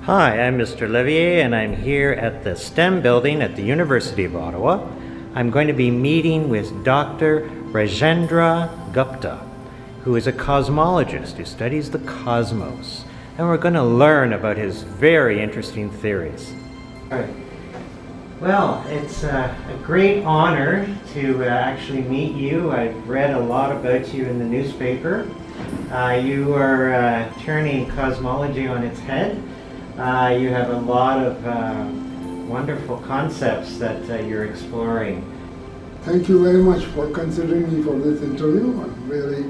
Hi, I'm Mr. Levier, and I'm here at the STEM building at the University of Ottawa. I'm going to be meeting with Dr. Rajendra Gupta, who is a cosmologist who studies the cosmos, and we're going to learn about his very interesting theories. All right. Well, it's a great honor to actually meet you. I've read a lot about you in the newspaper. You are turning cosmology on its head. You have a lot of wonderful concepts that you're exploring. Thank you very much for considering me for this interview. I'm very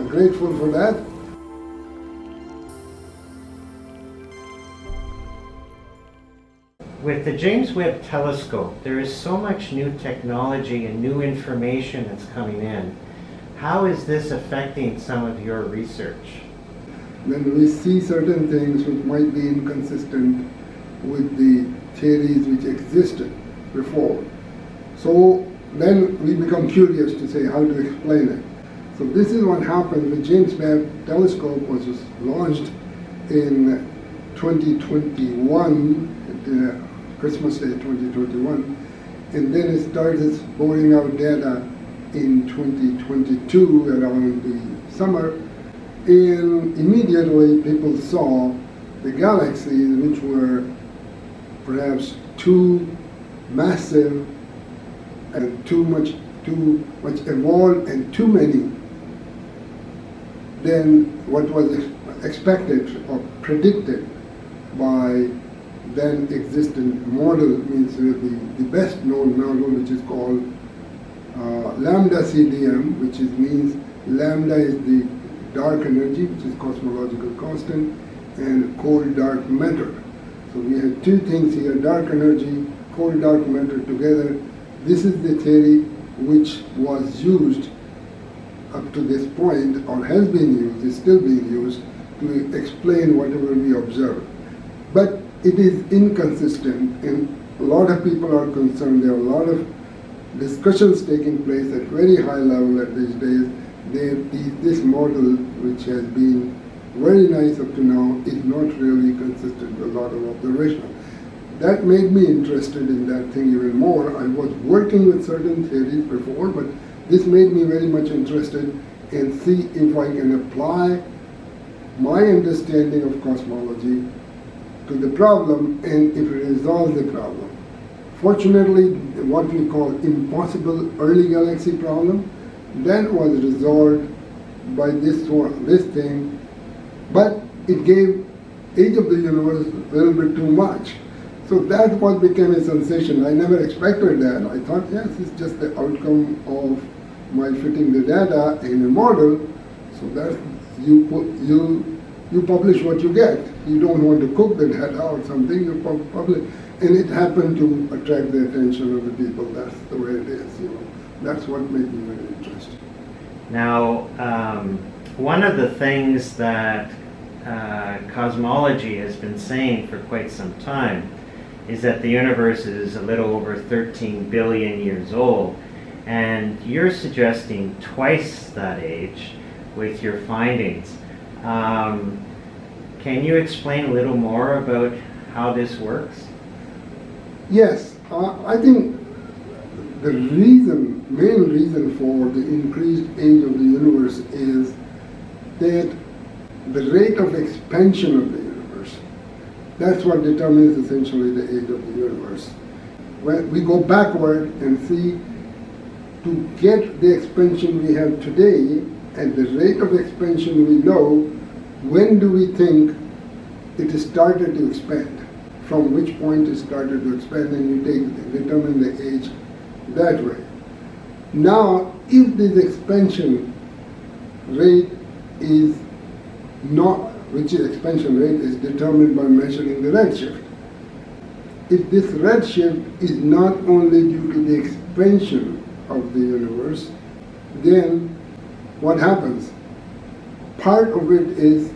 grateful for that. With the James Webb Telescope, there is so much new technology and new information that's coming in. How is this affecting some of your research? When we see certain things which might be inconsistent with the theories which existed before, so then we become curious to say how to explain it. So this is what happened. The James Webb Telescope was launched in 2021, Christmas Day 2021, and then it started pouring out data in 2022 around the summer. And immediately people saw the galaxies, which were perhaps too massive and too much evolved and too many than what was expected or predicted by then existing model, means the best known model, which is called lambda CDM, which means lambda is the dark energy, which is cosmological constant, and cold dark matter. So we have two things here, dark energy, cold dark matter together. This is the theory which was used up to this point, or has been used, is still being used, to explain whatever we observe. But it is inconsistent, and a lot of people are concerned. There are a lot of discussions taking place at very high level at these days. This model, which has been very nice up to now, is not really consistent with a lot of observation. That made me interested in that thing even more. I was working with certain theories before, but this made me very much interested and see if I can apply my understanding of cosmology to the problem and if it resolves the problem. Fortunately, what we call impossible early galaxy problem, that was resolved by this thing, but it gave age of the universe a little bit too much. So that what became a sensation. I never expected that. I thought, yes, it's just the outcome of my fitting the data in a model. So that you publish what you get. You don't want to cook the data or something, you publish. And it happened to attract the attention of the people. That's the way it is, That's what made me very interested. Now, one of the things that cosmology has been saying for quite some time is that the universe is a little over 13 billion years old, and you're suggesting twice that age with your findings. Can you explain a little more about how this works? Yes, I think the main reason for the increased age of the universe is that the rate of expansion of the universe, that's what determines essentially the age of the universe. When we go backward and see, to get the expansion we have today, at the rate of expansion we know, when do we think it started to expand? From which point it started to expand, and you determine the age that way. Now, if this expansion rate is not, which expansion rate is determined by measuring the redshift. If this redshift is not only due to the expansion of the universe, then what happens? Part of it is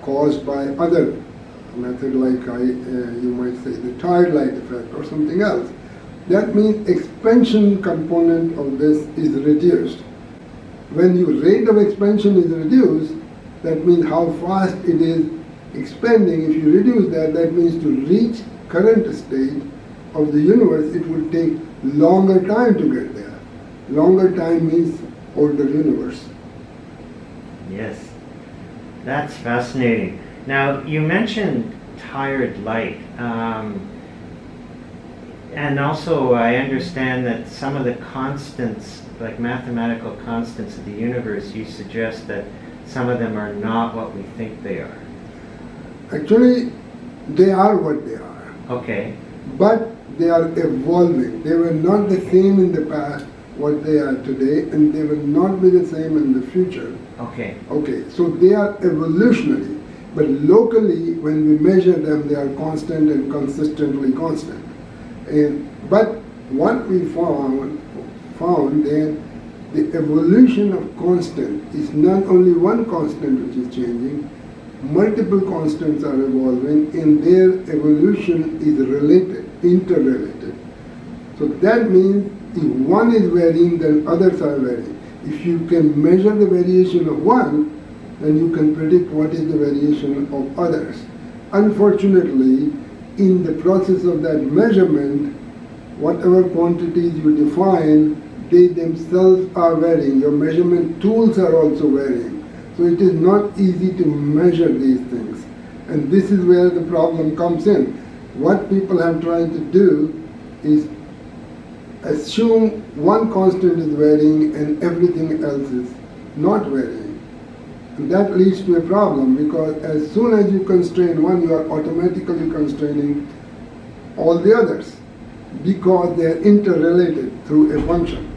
caused by other method, like you might say the twilight effect or something else. That means expansion component of this is reduced. When your rate of expansion is reduced, that means how fast it is expanding. If you reduce that, that means to reach current state of the universe, it will take longer time to get there. Longer time means older universe. Yes, that's fascinating. Now, you mentioned tired light. And also, I understand that some of the constants, like mathematical constants of the universe, you suggest that some of them are not what we think they are. Actually, they are what they are. Okay. But they are evolving. They were not the same in the past, what they are today, and they will not be the same in the future. Okay. Okay, so they are evolutionary. But locally, when we measure them, they are constant and consistently constant. But what we found that the evolution of constant is not only one constant which is changing, multiple constants are evolving, and their evolution is related, interrelated. So that means if one is varying, then others are varying. If you can measure the variation of one, then you can predict what is the variation of others. Unfortunately, in the process of that measurement, whatever quantities you define, they themselves are varying. Your measurement tools are also varying. So it is not easy to measure these things. And this is where the problem comes in. What people have tried to do is assume one constant is varying and everything else is not varying. And that leads to a problem, because as soon as you constrain one, you are automatically constraining all the others, because they are interrelated through a function.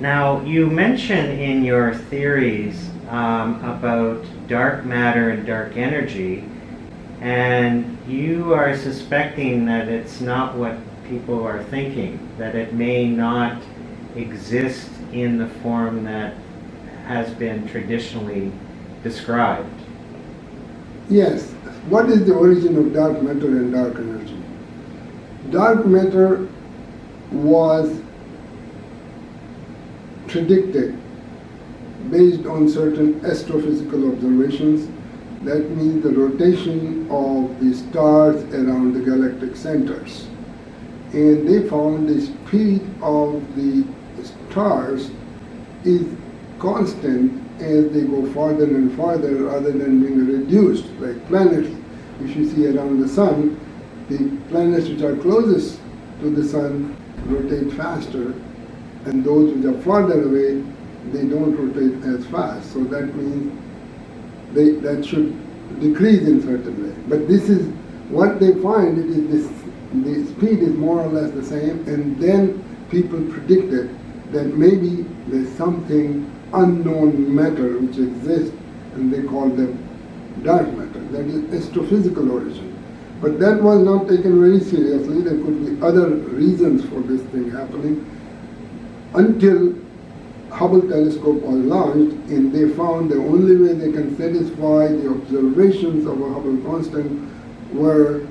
Now, you mention in your theories about dark matter and dark energy, and you are suspecting that it's not what people are thinking, that it may not exist in the form that has been traditionally described. Yes. What is the origin of dark matter and dark energy? Dark matter was predicted based on certain astrophysical observations. That means the rotation of the stars around the galactic centers. And they found the speed of the stars is constant as they go farther and farther, rather than being reduced, like planets. If you see around the sun, the planets which are closest to the sun rotate faster, and those which are farther away, they don't rotate as fast. So that means that should decrease in certain way. But this is what they find, it is this, the speed is more or less the same, and then people predicted that maybe there's something unknown matter which exists, and they call them dark matter. That is astrophysical origin. But that was not taken very seriously. There could be other reasons for this thing happening until Hubble telescope was launched, and they found the only way they can satisfy the observations of a Hubble constant were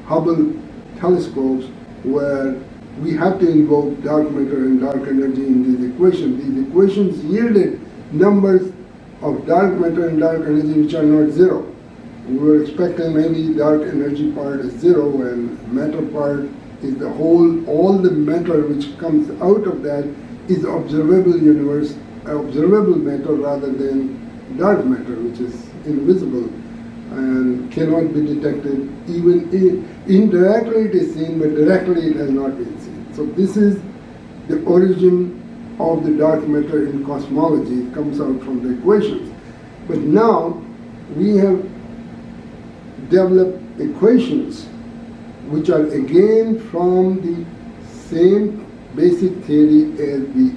Hubble telescopes, where we have to invoke dark matter and dark energy in these equations. These equations yielded numbers of dark matter and dark energy which are not zero. We were expecting maybe dark energy part is zero and matter part is the whole, all the matter which comes out of that is observable universe, observable matter, rather than dark matter, which is invisible and cannot be detected. Even indirectly it is seen, but directly it has not been seen. So this is the origin of the dark matter in cosmology. It comes out from the equations. But now we have developed equations which are again from the same basic theory as the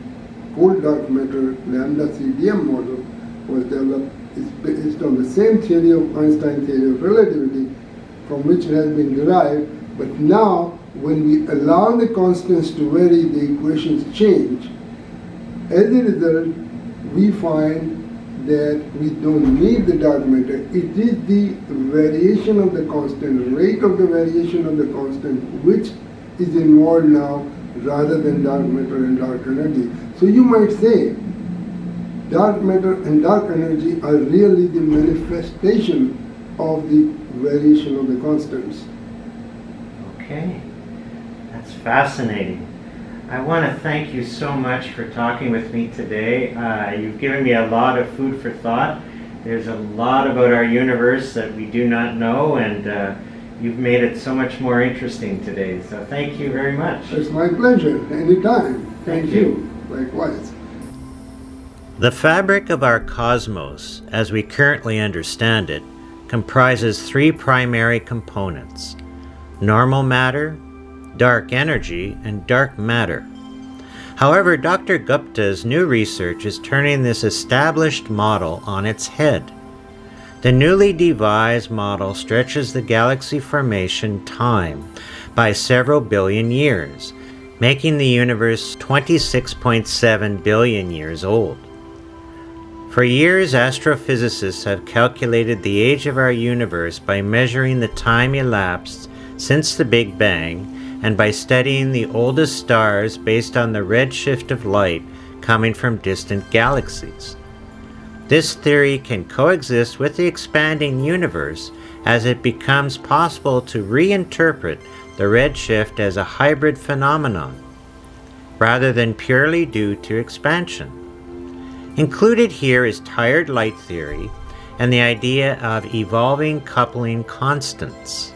cold dark matter lambda CDM model was developed. It's based on the same theory of Einstein theory of relativity, from which it has been derived. But now, when we allow the constants to vary, the equations change. As a result, we find that we don't need the dark matter. It is the variation of the constant, rate of the variation of the constant, which is involved now, rather than dark matter and dark energy. So you might say, dark matter and dark energy are really the manifestation of the variation of the constants. Okay, that's fascinating. I want to thank you so much for talking with me today. You've given me a lot of food for thought. There's a lot about our universe that we do not know, and you've made it so much more interesting today. So thank you very much. It's my pleasure. Anytime. Thank you. Likewise. The fabric of our cosmos, as we currently understand it, comprises three primary components: normal matter, dark energy, and dark matter. However, Dr. Gupta's new research is turning this established model on its head. The newly devised model stretches the galaxy formation time by several billion years, making the universe 26.7 billion years old. For years, astrophysicists have calculated the age of our universe by measuring the time elapsed since the Big Bang and by studying the oldest stars based on the redshift of light coming from distant galaxies. This theory can coexist with the expanding universe as it becomes possible to reinterpret the redshift as a hybrid phenomenon, rather than purely due to expansion. Included here is tired light theory and the idea of evolving coupling constants.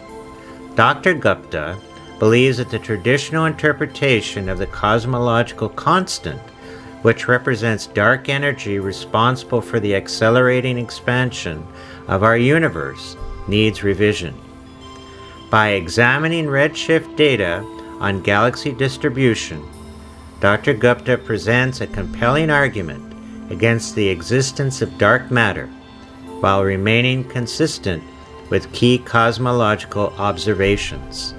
Dr. Gupta believes that the traditional interpretation of the cosmological constant, which represents dark energy responsible for the accelerating expansion of our universe, needs revision. By examining redshift data on galaxy distribution, Dr. Gupta presents a compelling argument against the existence of dark matter, while remaining consistent with key cosmological observations.